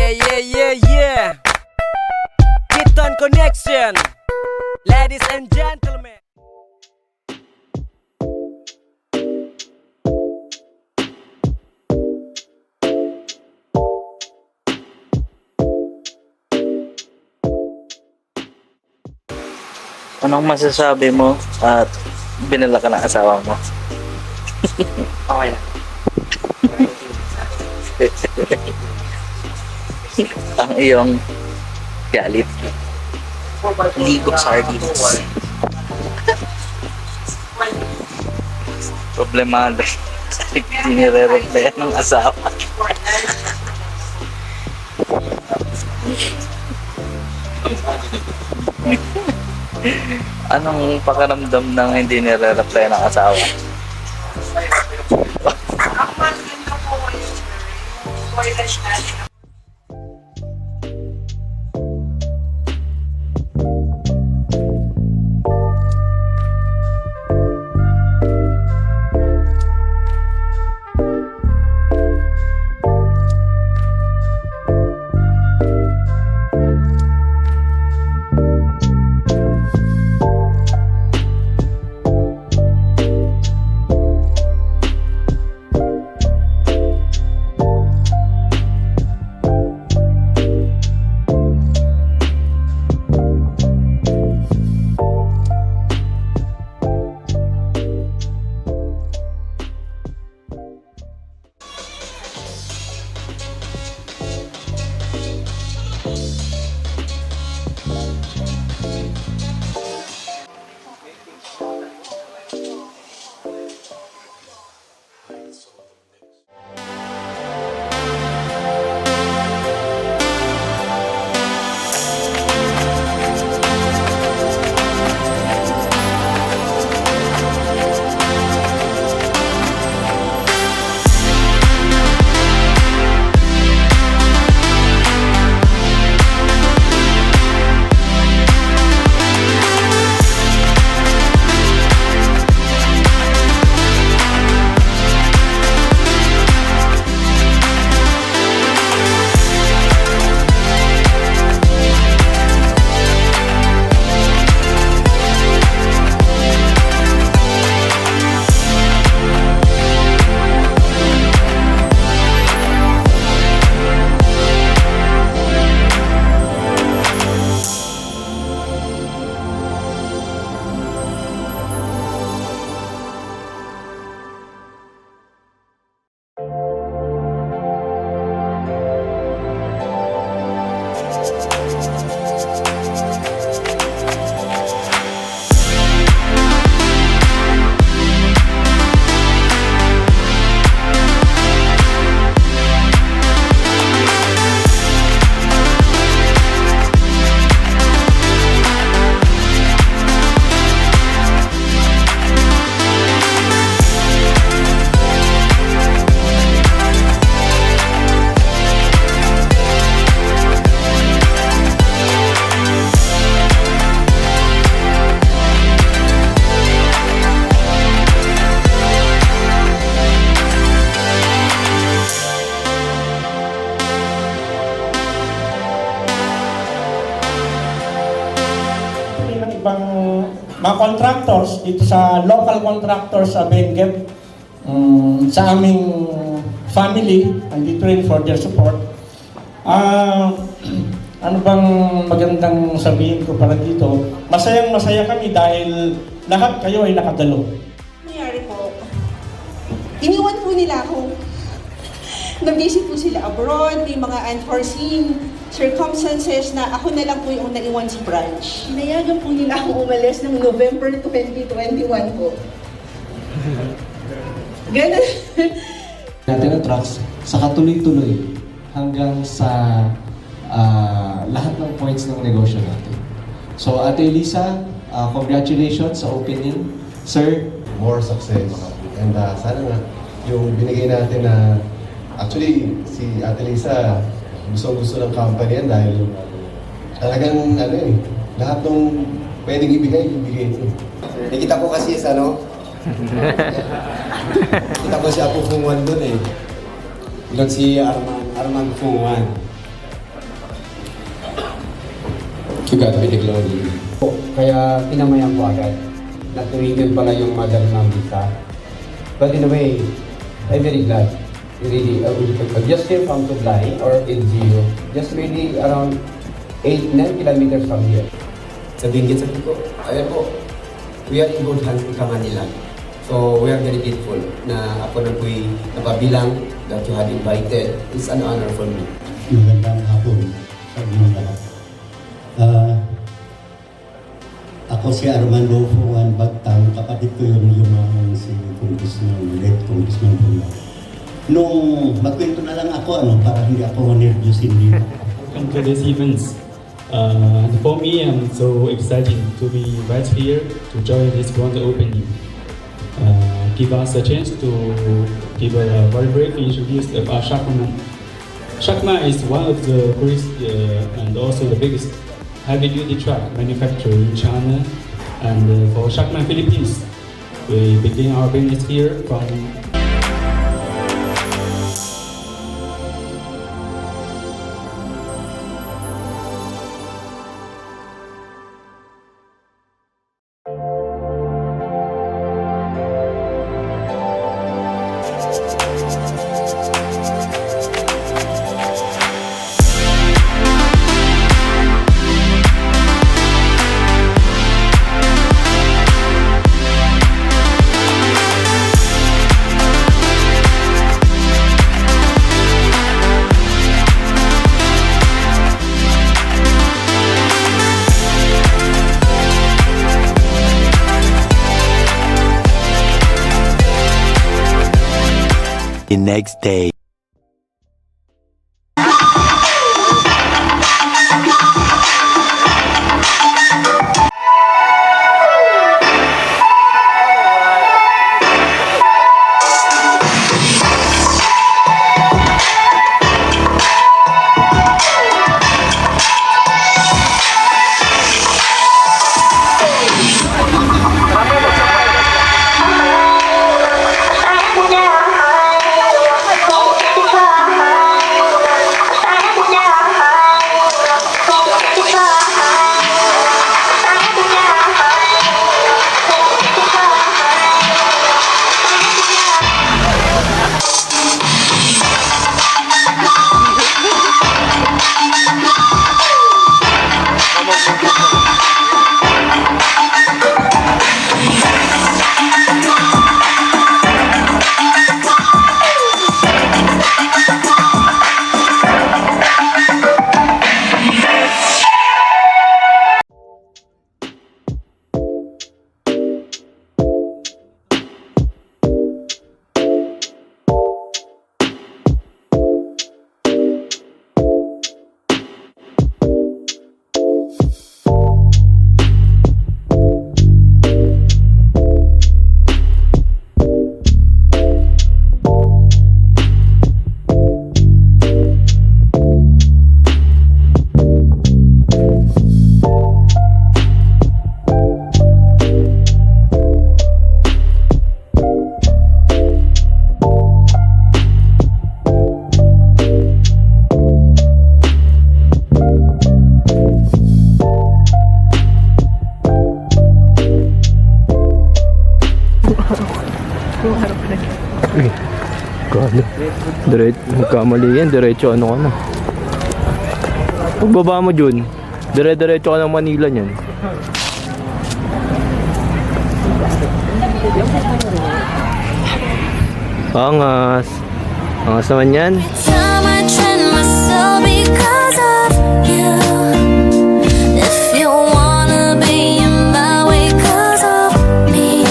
Yeah. Kiton Connection. Ladies and gentlemen. Anong masasabi mo at binala ka ng asawa mo? Okay lang. Ang iyong galit. Ligo sardines. Problemado. Hindi nire-reply ng asawa. Anong pakiramdam ng hindi nire-reply ng asawa? Ibang mga contractors dito sa local contractors sa Benguet, sa aming family, andito rin for their support. Ano bang magandang sabihin ko para dito? Masayang-masaya kami dahil lahat kayo ay nakadalo. Nangyari po, iniwan po nila ako. Nag-visit po sila abroad, may mga unforeseen circumstances na ako na lang po yung naiwan sa branch. Inayagan po nila akong umalis ng November 2021 po. Ganun. Natin ang trucks sa katuloy-tuloy hanggang sa lahat ng points ng negosyo natin. So Ate Elisa, congratulations sa opening. Sir, more success. And sana nga, yung binigay natin na actually, si Ate Lisa, gusto ng company yan dahil talagang lahat ng pwedeng ibigay ito. Nakita ko kasi sa kita ko si Apo Fungwan doon eh. Doon si Arman Fungwan. To God be the glory. Kaya pinamayan ko agad. Natuloy pala yung mother ng visa. But in a way, I'm very glad. Really, I just came from Tublay or LGU. Just really around 8-9 kilometers from here. Sabi ko, ayan po, we are in good hands with Manila. So we are very grateful na ako na po'y napabilang that you had invited. It's an honor for me. Magandang hapon sa inyong lahat. Ako si Armando Fuan Bagtang, kapatid ko yung lumang si Congressman, late Congressman Pula. Nung magkwento na lang ako, para hindi ako nervyusin dito. Welcome to this event. For me, I'm so excited to be right here to join this grand opening. Give us a chance to give a very brief introduction of Shakman. Shakman is one of the greatest and also the biggest heavy-duty truck manufacturer in China. And for Shakman Philippines, we begin our business here from The next day. Kamali yan, diretso ano ka na. Pagbaba mo dun, dire-diretso ka ng Manila niyan. Angas. Angas naman yan. Time I train myself because of you. If you wanna be in my way 'cause of me,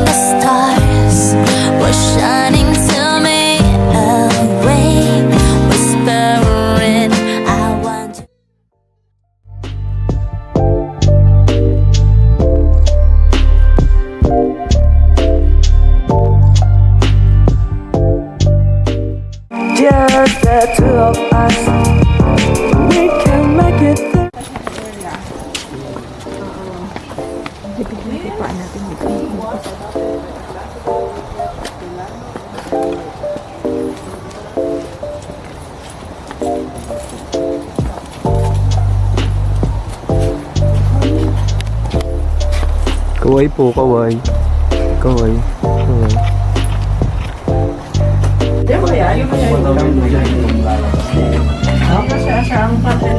the stars were shining to me away, whispering I want you. Just the two of us. We can make it. Kaway po, kaway. Kaway. Kaway.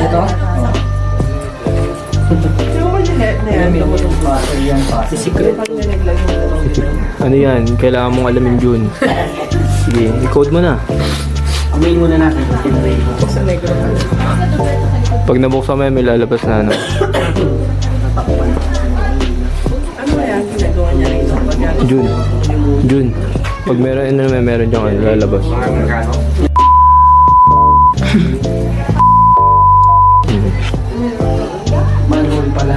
Ito? Ano yan? Kailangan mong alamin June. Sige, i-code mo na. Amayin muna natin. Pag nabuksan mo yan, may lalabas na ano. June. June. Pag meron, meron dyan ano, lalabas. Manual pala.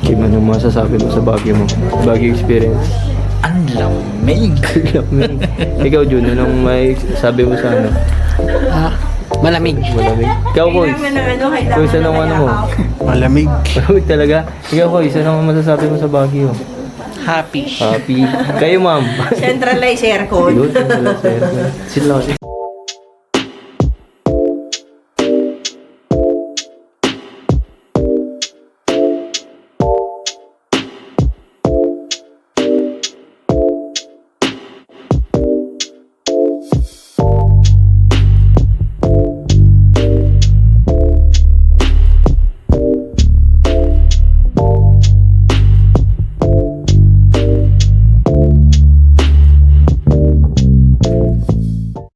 Kim, anong masasabi mo sa Baguio mo? Baguio experience? Ang lamig. Ikaw, June, anong may sabi mo sa ano? Malamig. Malamig. Ikaw, Koy. Koy, isa nung ano mo? Malamig. Malamig talaga. Ikaw, Koy, isa nung masasabi mo sa Baguio? Happy. Happy. Kayo, ma'am. Centralized aircon. Yun, wala sir. Sila kasi.